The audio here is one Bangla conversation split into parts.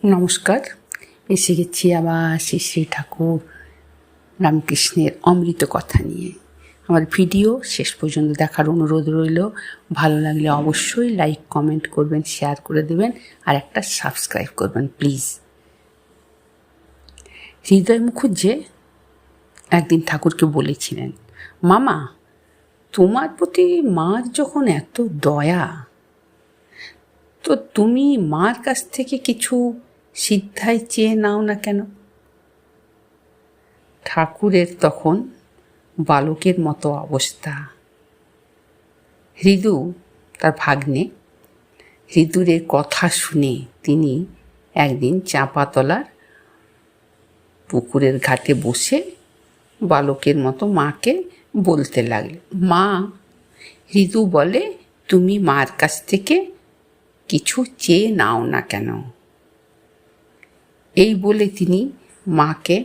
নমস্কার, এসে গেছি আবার শ্রী শ্রী ঠাকুর রামকৃষ্ণের অমৃত কথা নিয়ে। আমার ভিডিও শেষ পর্যন্ত দেখার অনুরোধ রইল। ভালো লাগলে অবশ্যই লাইক, কমেন্ট করবেন, শেয়ার করে দেবেন, আর একটা সাবস্ক্রাইব করবেন প্লিজ। হৃদয় মুখুজ্জে একদিন ঠাকুরকে বলেছিলেন, মামা, তোমার প্রতি মার যখন এত দয়া, তো তুমি মার কাছ থেকে কিছু সিদ্ধাই চেয়ে নাও না কেন? ঠাকুরের তখন বালকের মতো অবস্থা। হৃদু, তার ভাগ্নে, হৃদুরের কথা শুনে তিনি একদিন চাঁপাতলার পুকুরের ঘাটে বসে বালকের মতো মাকে বলতে লাগলেন, মা, হৃদু বলে তুমি মার কাছ থেকে কিছু চেয়ে নাও না কেন? এই বলে তিনি মাকে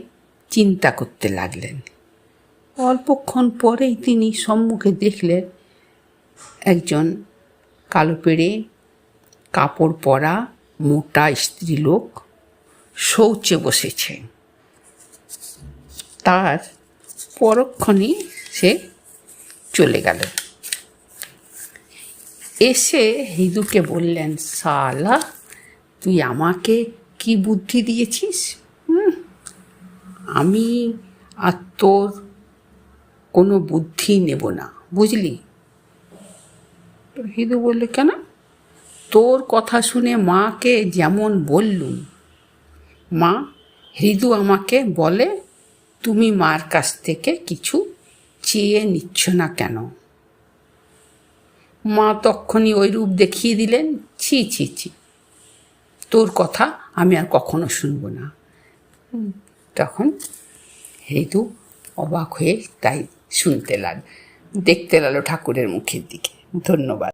চিন্তা করতে লাগলেন। অল্পক্ষণ পরেই তিনি সম্মুখে দেখলেন একজন কালো পেড়ে কাপড় পরা মোটা স্ত্রীলোক শৌচে বসেছে। তার পরক্ষণেই সে চলে গেল। এসে হৃদুকে বললেন, শালা, তুই আমাকে কি বুদ্ধি দিয়েছিস? আমি আর তোর কোনো বুদ্ধি নেব না, বুঝলি? হৃদু বললে, কেন? তোর কথা শুনে মাকে যেমন বললুম, মা, হৃদু আমাকে বলে তুমি মার কাছ থেকে কিছু চেয়ে নিচ্ছ না কেন? মা তখনই ওই রূপ দেখিয়ে দিলেন, ছি ছি ছি, তোর কথা আমি আর কখনো শুনব না। তখন হৃদু অবাক হয়ে তাই দেখতে লাগলো ঠাকুরের মুখের দিকে। ধন্যবাদ।